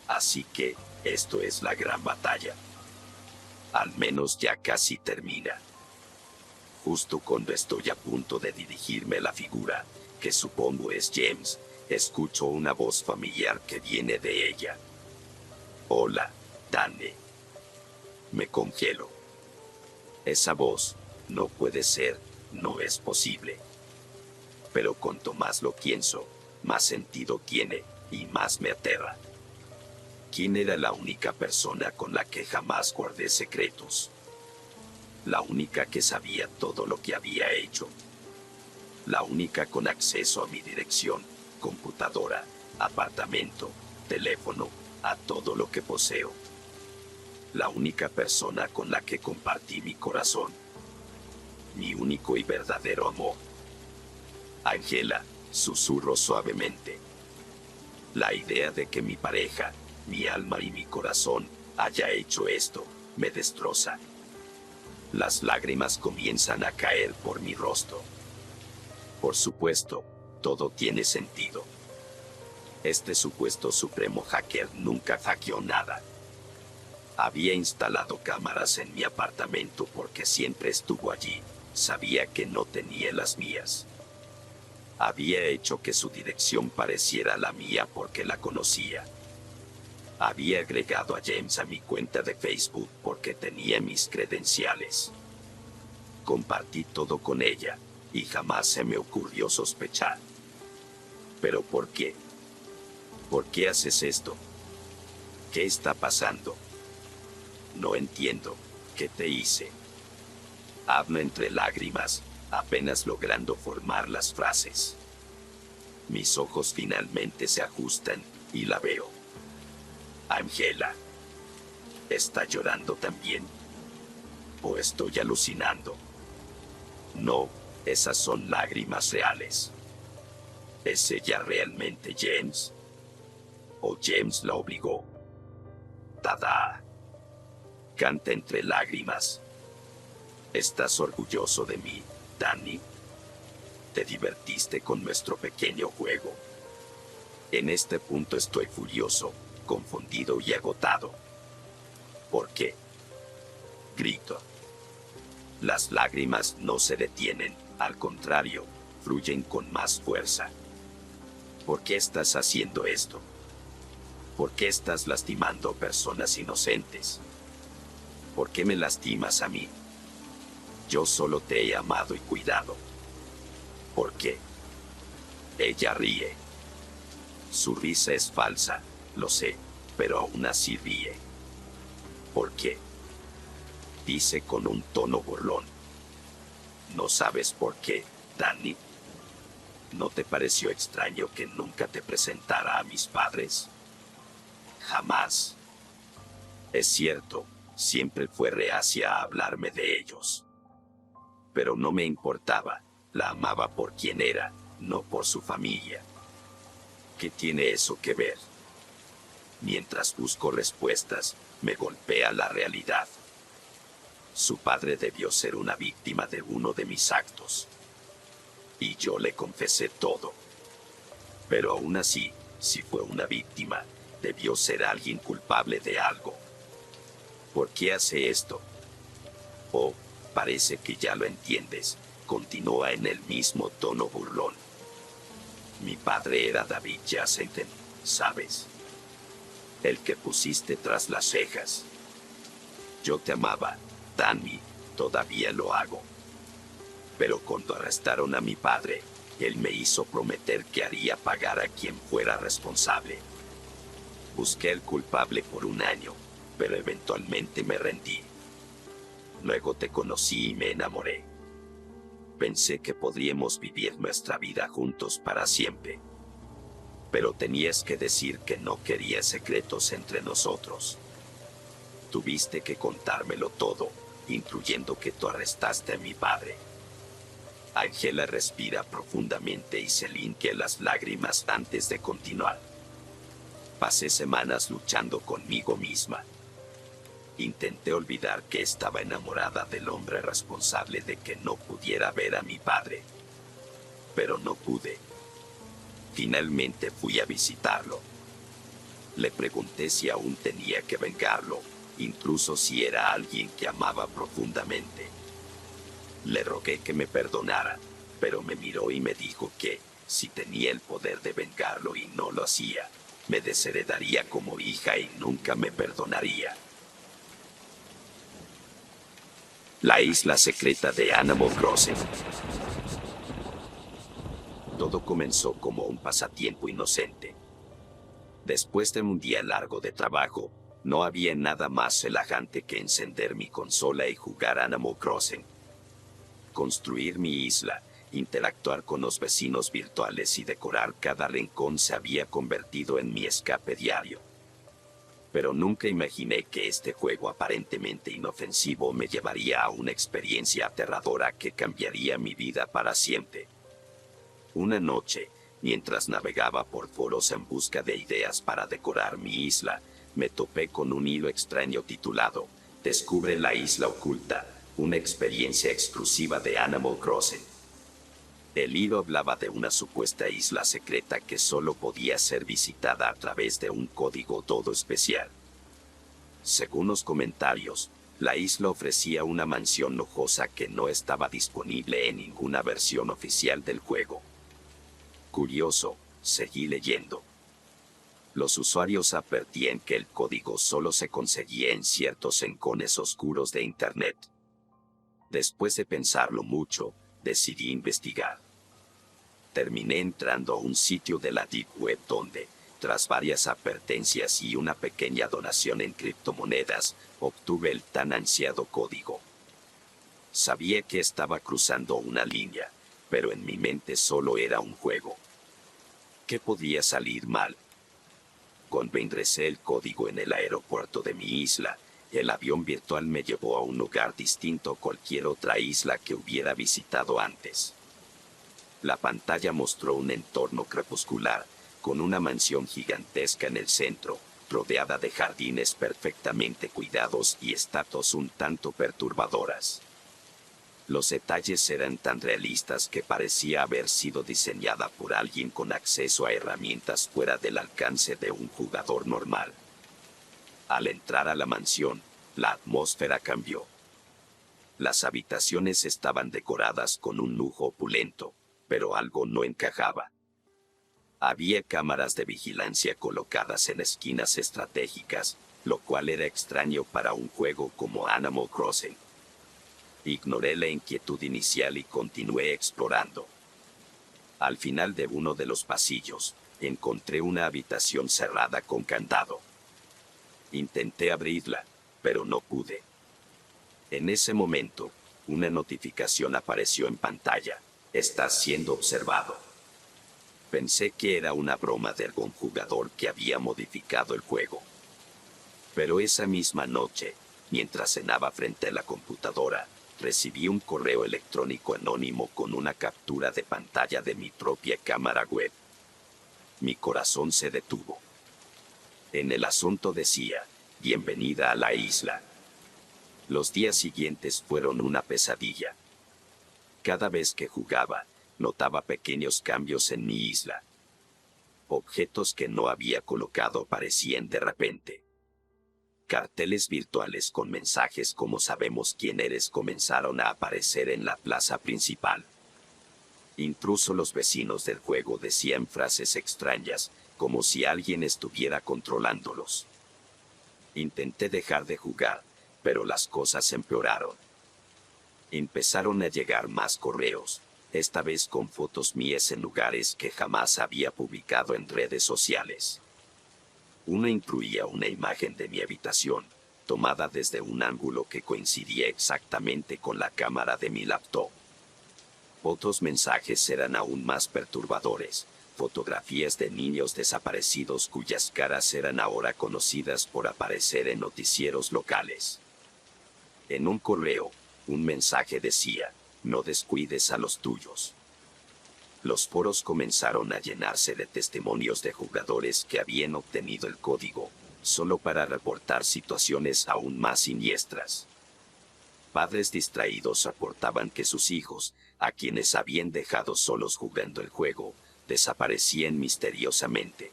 Así que, esto es la gran batalla. Al menos ya casi termina. Justo cuando estoy a punto de dirigirme a la figura, que supongo es James, escucho una voz familiar que viene de ella. Hola, Danny. Me congelo. Esa voz, no puede ser, no es posible. Pero cuanto más lo pienso, más sentido tiene, y más me aterra. ¿Quién era la única persona con la que jamás guardé secretos? La única que sabía todo lo que había hecho. La única con acceso a mi dirección, computadora, apartamento, teléfono, a todo lo que poseo. La única persona con la que compartí mi corazón. Mi único y verdadero amor. Ángela, susurro suavemente. La idea de que mi pareja, mi alma y mi corazón haya hecho esto, me destroza. Las lágrimas comienzan a caer por mi rostro. Por supuesto, todo tiene sentido. Este supuesto supremo hacker nunca hackeó nada. Había instalado cámaras en mi apartamento porque siempre estuvo allí, sabía que no tenía las mías. Había hecho que su dirección pareciera la mía porque la conocía. Había agregado a James a mi cuenta de Facebook porque tenía mis credenciales. Compartí todo con ella, y jamás se me ocurrió sospechar. ¿Pero por qué? ¿Por qué haces esto? ¿Qué está pasando? No entiendo. ¿Qué te hice? Hablo entre lágrimas, apenas logrando formar las frases. Mis ojos finalmente se ajustan, y la veo. Ángela. ¿Está llorando también? ¿O estoy alucinando? No, esas son lágrimas reales. ¿Es ella realmente James? ¿O James la obligó? ¡Tada! Canta entre lágrimas. ¿Estás orgulloso de mí, Danny? ¿Te divertiste con nuestro pequeño juego? En este punto estoy furioso, confundido y agotado. ¿Por qué? Grito. Las lágrimas no se detienen, al contrario, fluyen con más fuerza. ¿Por qué estás haciendo esto? ¿Por qué estás lastimando a personas inocentes? ¿Por qué me lastimas a mí? Yo solo te he amado y cuidado. ¿Por qué? Ella ríe. Su risa es falsa, lo sé, pero aún así ríe. ¿Por qué? Dice con un tono burlón. ¿No sabes por qué, Danny? ¿No te pareció extraño que nunca te presentara a mis padres? Jamás. Es cierto, siempre fue reacia a hablarme de ellos. Pero no me importaba, la amaba por quien era, no por su familia. ¿Qué tiene eso que ver? Mientras busco respuestas, me golpea la realidad. Su padre debió ser una víctima de uno de mis actos. Y yo le confesé todo. Pero aún así, si fue una víctima, debió ser alguien culpable de algo. ¿Por qué hace esto? Oh, parece que ya lo entiendes, continúa en el mismo tono burlón. Mi padre era David Jacenten, ¿sabes? El que pusiste tras las cejas. Yo te amaba, Danny, todavía lo hago. Pero cuando arrestaron a mi padre, él me hizo prometer que haría pagar a quien fuera responsable. Busqué al culpable por un año, pero eventualmente me rendí. Luego te conocí y me enamoré. Pensé que podríamos vivir nuestra vida juntos para siempre. Pero tenías que decir que no querías secretos entre nosotros. Tuviste que contármelo todo, incluyendo que tú arrestaste a mi padre. Ángela respira profundamente y se limpia las lágrimas antes de continuar. Pasé semanas luchando conmigo misma. Intenté olvidar que estaba enamorada del hombre responsable de que no pudiera ver a mi padre. Pero no pude. Finalmente fui a visitarlo. Le pregunté si aún tenía que vengarlo, incluso si era alguien que amaba profundamente. Le rogué que me perdonara, pero me miró y me dijo que, si tenía el poder de vengarlo y no lo hacía, me desheredaría como hija y nunca me perdonaría. La isla secreta de Animal Crossing. Todo comenzó como un pasatiempo inocente. Después de un día largo de trabajo, no había nada más relajante que encender mi consola y jugar Animal Crossing. Construir mi isla, interactuar con los vecinos virtuales y decorar cada rincón se había convertido en mi escape diario. Pero nunca imaginé que este juego aparentemente inofensivo me llevaría a una experiencia aterradora que cambiaría mi vida para siempre. Una noche, mientras navegaba por foros en busca de ideas para decorar mi isla, me topé con un hilo extraño titulado "Descubre la isla oculta, una experiencia exclusiva de Animal Crossing". El hilo hablaba de una supuesta isla secreta que solo podía ser visitada a través de un código todo especial. Según los comentarios, la isla ofrecía una mansión lujosa que no estaba disponible en ninguna versión oficial del juego. Curioso, seguí leyendo. Los usuarios advertían que el código solo se conseguía en ciertos rincones oscuros de Internet. Después de pensarlo mucho, decidí investigar. Terminé entrando a un sitio de la Deep Web donde, tras varias advertencias y una pequeña donación en criptomonedas, obtuve el tan ansiado código. Sabía que estaba cruzando una línea, pero en mi mente solo era un juego. ¿Qué podía salir mal? Cuando ingresé el código en el aeropuerto de mi isla, el avión virtual me llevó a un lugar distinto a cualquier otra isla que hubiera visitado antes. La pantalla mostró un entorno crepuscular, con una mansión gigantesca en el centro, rodeada de jardines perfectamente cuidados y estatuas un tanto perturbadoras. Los detalles eran tan realistas que parecía haber sido diseñada por alguien con acceso a herramientas fuera del alcance de un jugador normal. Al entrar a la mansión, la atmósfera cambió. Las habitaciones estaban decoradas con un lujo opulento, pero algo no encajaba. Había cámaras de vigilancia colocadas en esquinas estratégicas, lo cual era extraño para un juego como Animal Crossing. Ignoré la inquietud inicial y continué explorando. Al final de uno de los pasillos, encontré una habitación cerrada con candado. Intenté abrirla, pero no pude. En ese momento, una notificación apareció en pantalla. "Estás siendo observado". Pensé que era una broma de algún jugador que había modificado el juego. Pero esa misma noche, mientras cenaba frente a la computadora, recibí un correo electrónico anónimo con una captura de pantalla de mi propia cámara web. Mi corazón se detuvo. En el asunto decía: "Bienvenida a la isla". Los días siguientes fueron una pesadilla. Cada vez que jugaba, notaba pequeños cambios en mi isla. Objetos que no había colocado aparecían de repente. Carteles virtuales con mensajes como "sabemos quién eres" comenzaron a aparecer en la plaza principal. Incluso los vecinos del juego decían frases extrañas, como si alguien estuviera controlándolos. Intenté dejar de jugar, pero las cosas empeoraron. Empezaron a llegar más correos, esta vez con fotos mías en lugares que jamás había publicado en redes sociales. Uno incluía una imagen de mi habitación, tomada desde un ángulo que coincidía exactamente con la cámara de mi laptop. Otros mensajes eran aún más perturbadores, fotografías de niños desaparecidos cuyas caras eran ahora conocidas por aparecer en noticieros locales. En un correo, un mensaje decía: "No descuides a los tuyos". Los foros comenzaron a llenarse de testimonios de jugadores que habían obtenido el código, solo para reportar situaciones aún más siniestras. Padres distraídos reportaban que sus hijos, a quienes habían dejado solos jugando el juego, desaparecían misteriosamente.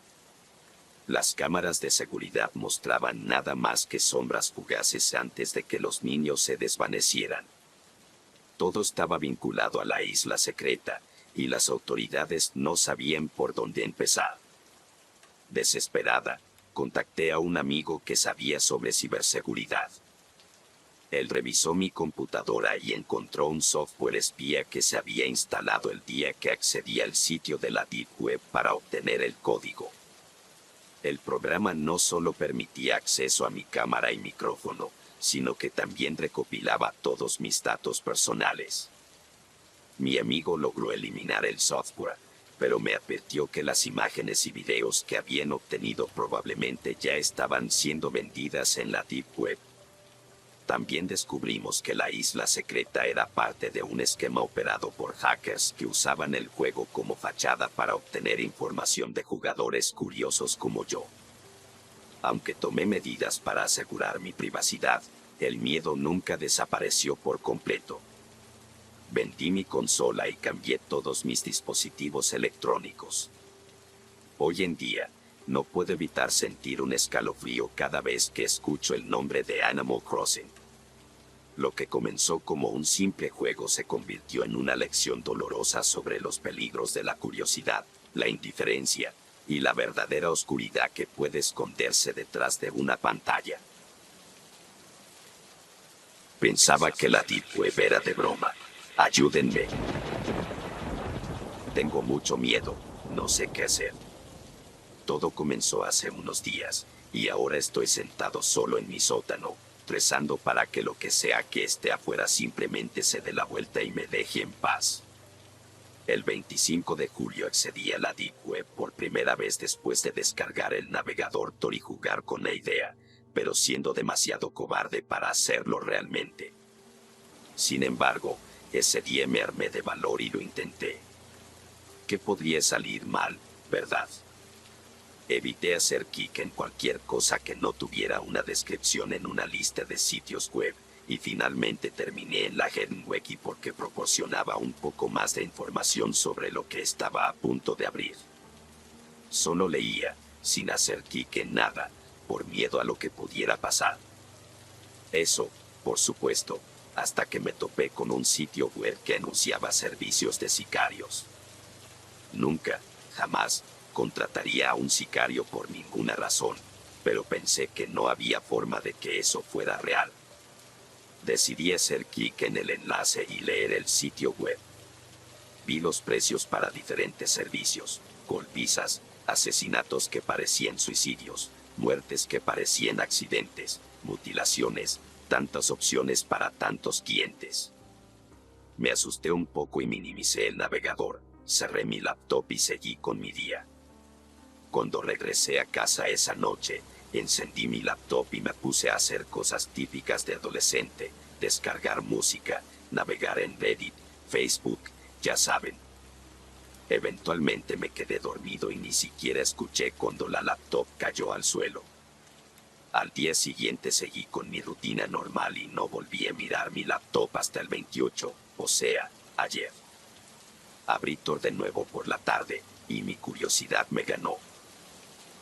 Las cámaras de seguridad mostraban nada más que sombras fugaces antes de que los niños se desvanecieran. Todo estaba vinculado a la isla secreta, y las autoridades no sabían por dónde empezar. Desesperada, contacté a un amigo que sabía sobre ciberseguridad. Él revisó mi computadora y encontró un software espía que se había instalado el día que accedí al sitio de la Deep Web para obtener el código. El programa no solo permitía acceso a mi cámara y micrófono, sino que también recopilaba todos mis datos personales. Mi amigo logró eliminar el software, pero me advirtió que las imágenes y videos que habían obtenido probablemente ya estaban siendo vendidas en la Deep Web. También descubrimos que la isla secreta era parte de un esquema operado por hackers que usaban el juego como fachada para obtener información de jugadores curiosos como yo. Aunque tomé medidas para asegurar mi privacidad, el miedo nunca desapareció por completo. Vendí mi consola y cambié todos mis dispositivos electrónicos. Hoy en día, no puedo evitar sentir un escalofrío cada vez que escucho el nombre de Animal Crossing. Lo que comenzó como un simple juego se convirtió en una lección dolorosa sobre los peligros de la curiosidad, la indiferencia y la verdadera oscuridad que puede esconderse detrás de una pantalla. Pensaba que la Deep Web era de broma. Ayúdenme. Tengo mucho miedo, no sé qué hacer. Todo comenzó hace unos días, y ahora estoy sentado solo en mi sótano, rezando para que lo que sea que esté afuera simplemente se dé la vuelta y me deje en paz. El 25 de julio accedí a la Deep Web por primera vez después de descargar el navegador Tor y jugar con la idea, pero siendo demasiado cobarde para hacerlo realmente. Sin embargo, ese día me armé de valor y lo intenté. ¿Qué podría salir mal, verdad? Evité hacer clic en cualquier cosa que no tuviera una descripción en una lista de sitios web, y finalmente terminé en la Hidden Wiki porque proporcionaba un poco más de información sobre lo que estaba a punto de abrir. Solo leía, sin hacer clic en nada, por miedo a lo que pudiera pasar. Eso, por supuesto, hasta que me topé con un sitio web que anunciaba servicios de sicarios. Nunca, jamás, contrataría a un sicario por ninguna razón, pero pensé que no había forma de que eso fuera real. Decidí hacer clic en el enlace y leer el sitio web. Vi los precios para diferentes servicios, golpizas, asesinatos que parecían suicidios, muertes que parecían accidentes, mutilaciones, tantas opciones para tantos clientes. Me asusté un poco y minimicé el navegador, cerré mi laptop y seguí con mi día. Cuando regresé a casa esa noche, encendí mi laptop y me puse a hacer cosas típicas de adolescente, descargar música, navegar en Reddit, Facebook, ya saben. Eventualmente me quedé dormido y ni siquiera escuché cuando la laptop cayó al suelo. Al día siguiente seguí con mi rutina normal y no volví a mirar mi laptop hasta el 28, o sea, ayer. Abrí Tor de nuevo por la tarde, y mi curiosidad me ganó.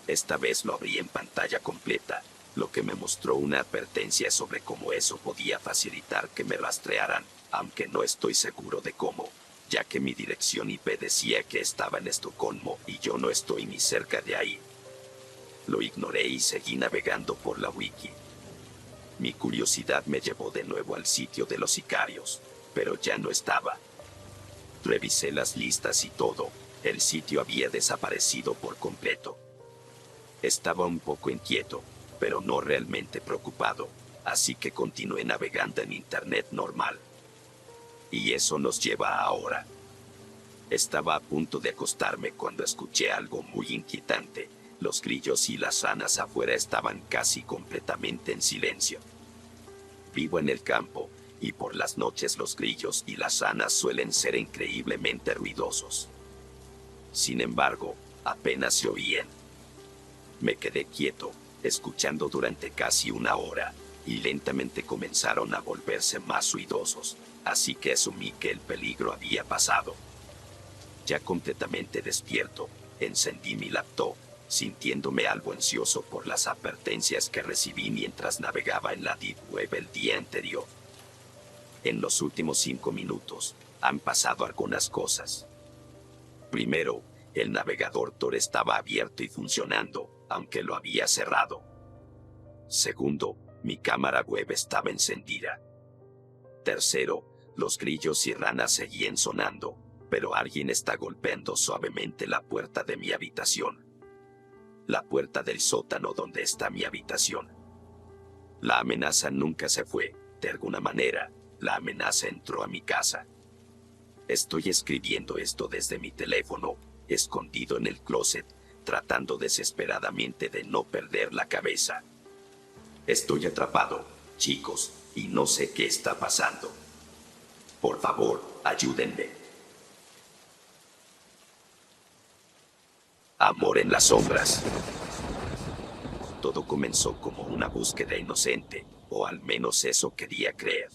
Esta vez lo abrí en pantalla completa, lo que me mostró una advertencia sobre cómo eso podía facilitar que me rastrearan, aunque no estoy seguro de cómo, ya que mi dirección IP decía que estaba en Estocolmo y yo no estoy ni cerca de ahí. Lo ignoré y seguí navegando por la wiki. Mi curiosidad me llevó de nuevo al sitio de los sicarios, pero ya no estaba. Revisé las listas y todo, el sitio había desaparecido por completo. Estaba un poco inquieto, pero no realmente preocupado, así que continué navegando en internet normal. Y eso nos lleva a ahora. Estaba a punto de acostarme cuando escuché algo muy inquietante. Los grillos y las ranas afuera estaban casi completamente en silencio. Vivo en el campo, y por las noches los grillos y las ranas suelen ser increíblemente ruidosos. Sin embargo, apenas se oían. Me quedé quieto, escuchando durante casi una hora, y lentamente comenzaron a volverse más ruidosos, así que asumí que el peligro había pasado. Ya completamente despierto, encendí mi laptop, sintiéndome algo ansioso por las advertencias que recibí mientras navegaba en la Deep Web el día anterior. En los últimos 5 minutos, han pasado algunas cosas. Primero, el navegador Tor estaba abierto y funcionando, aunque lo había cerrado. Segundo, mi cámara web estaba encendida. Tercero, los grillos y ranas seguían sonando, pero alguien está golpeando suavemente la puerta de mi habitación. La puerta del sótano donde está mi habitación. La amenaza nunca se fue, de alguna manera, la amenaza entró a mi casa. Estoy escribiendo esto desde mi teléfono, escondido en el closet, tratando desesperadamente de no perder la cabeza. Estoy atrapado, chicos, y no sé qué está pasando. Por favor, ayúdenme. Amor en las sombras. Todo comenzó como una búsqueda inocente, o al menos eso quería creer.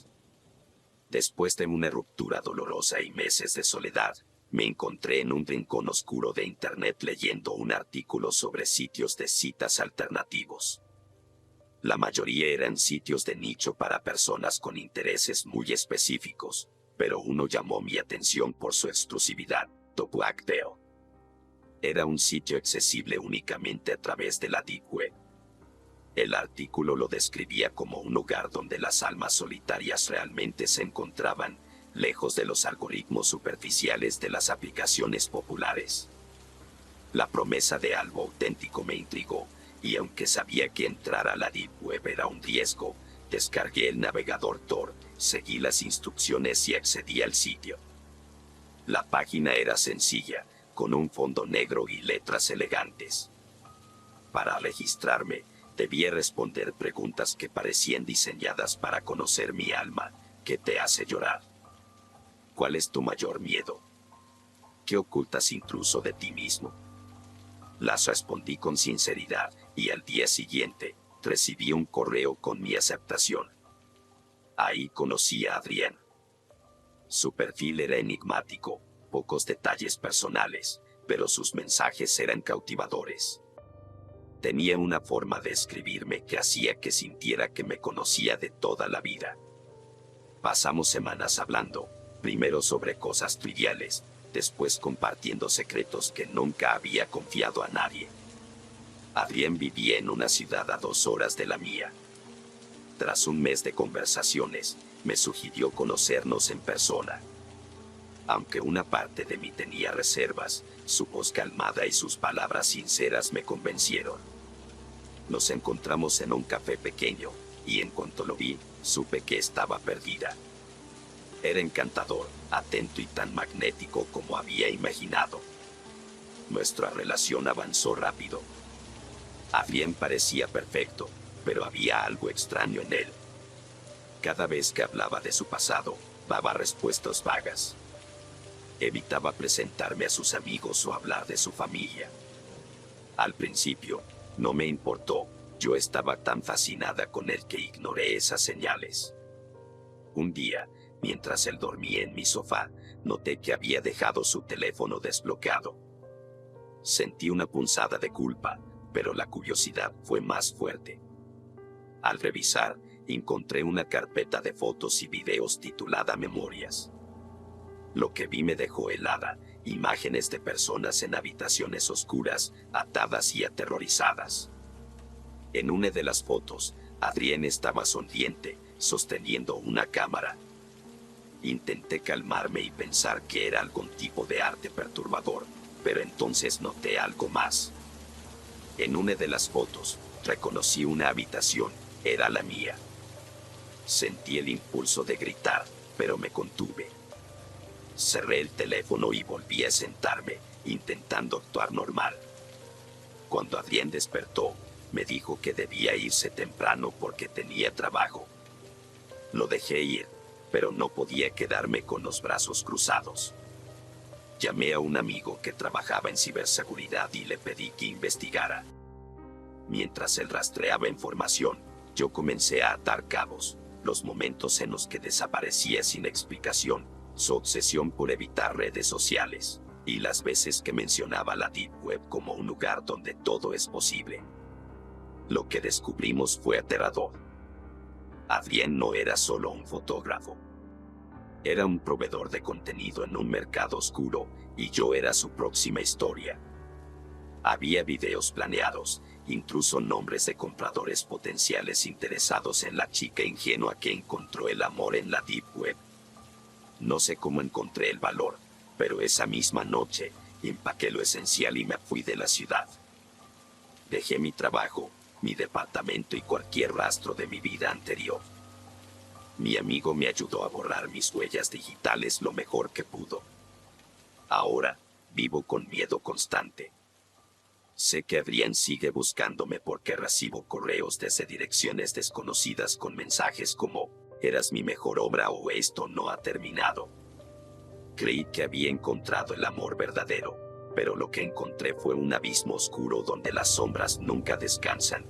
Después de una ruptura dolorosa y meses de soledad, me encontré en un rincón oscuro de internet leyendo un artículo sobre sitios de citas alternativos. La mayoría eran sitios de nicho para personas con intereses muy específicos, pero uno llamó mi atención por su exclusividad, The Black Veil. Era un sitio accesible únicamente a través de la Deep Web. El artículo lo describía como un lugar donde las almas solitarias realmente se encontraban, lejos de los algoritmos superficiales de las aplicaciones populares. La promesa de algo auténtico me intrigó, y aunque sabía que entrar a la Deep Web era un riesgo, descargué el navegador Tor, seguí las instrucciones y accedí al sitio. La página era sencilla, con un fondo negro y letras elegantes. Para registrarme, debía responder preguntas que parecían diseñadas para conocer mi alma. ¿Qué te hace llorar? ¿Cuál es tu mayor miedo? ¿Qué ocultas incluso de ti mismo? Las respondí con sinceridad, y al día siguiente, recibí un correo con mi aceptación. Ahí conocí a Adrián. Su perfil era enigmático, pocos detalles personales, pero sus mensajes eran cautivadores. Tenía una forma de escribirme que hacía que sintiera que me conocía de toda la vida. Pasamos semanas hablando, primero sobre cosas triviales, después compartiendo secretos que nunca había confiado a nadie. Adrián vivía en una ciudad a 2 horas de la mía. Tras un mes de conversaciones, me sugirió conocernos en persona. Aunque una parte de mí tenía reservas, su voz calmada y sus palabras sinceras me convencieron. Nos encontramos en un café pequeño, y en cuanto lo vi, supe que estaba perdida. Era encantador, atento y tan magnético como había imaginado. Nuestra relación avanzó rápido. Adrián parecía perfecto, pero había algo extraño en él. Cada vez que hablaba de su pasado, daba respuestas vagas. Evitaba presentarme a sus amigos o hablar de su familia. Al principio, no me importó, yo estaba tan fascinada con él que ignoré esas señales. Un día, mientras él dormía en mi sofá, noté que había dejado su teléfono desbloqueado. Sentí una punzada de culpa, pero la curiosidad fue más fuerte. Al revisar, encontré una carpeta de fotos y videos titulada Memorias. Lo que vi me dejó helada, imágenes de personas en habitaciones oscuras, atadas y aterrorizadas. En una de las fotos, Adrián estaba sonriente, sosteniendo una cámara. Intenté calmarme y pensar que era algún tipo de arte perturbador, pero entonces noté algo más. En una de las fotos, reconocí una habitación, era la mía. Sentí el impulso de gritar, pero me contuve. Cerré el teléfono y volví a sentarme, intentando actuar normal. Cuando Adrián despertó, me dijo que debía irse temprano porque tenía trabajo. Lo dejé ir, pero no podía quedarme con los brazos cruzados. Llamé a un amigo que trabajaba en ciberseguridad y le pedí que investigara. Mientras él rastreaba información, yo comencé a atar cabos, los momentos en los que desaparecía sin explicación, su obsesión por evitar redes sociales, y las veces que mencionaba la Deep Web como un lugar donde todo es posible. Lo que descubrimos fue aterrador. Adrien no era solo un fotógrafo. Era un proveedor de contenido en un mercado oscuro, y yo era su próxima historia. Había videos planeados, incluso nombres de compradores potenciales interesados en la chica ingenua que encontró el amor en la Deep Web. No sé cómo encontré el valor, pero esa misma noche empaqué lo esencial y me fui de la ciudad. Dejé mi trabajo, mi departamento y cualquier rastro de mi vida anterior. Mi amigo me ayudó a borrar mis huellas digitales lo mejor que pudo. Ahora vivo con miedo constante. Sé que Adrien sigue buscándome porque recibo correos desde direcciones desconocidas con mensajes como «Eras mi mejor obra» o «Esto no ha terminado». Creí que había encontrado el amor verdadero, pero lo que encontré fue un abismo oscuro donde las sombras nunca descansan.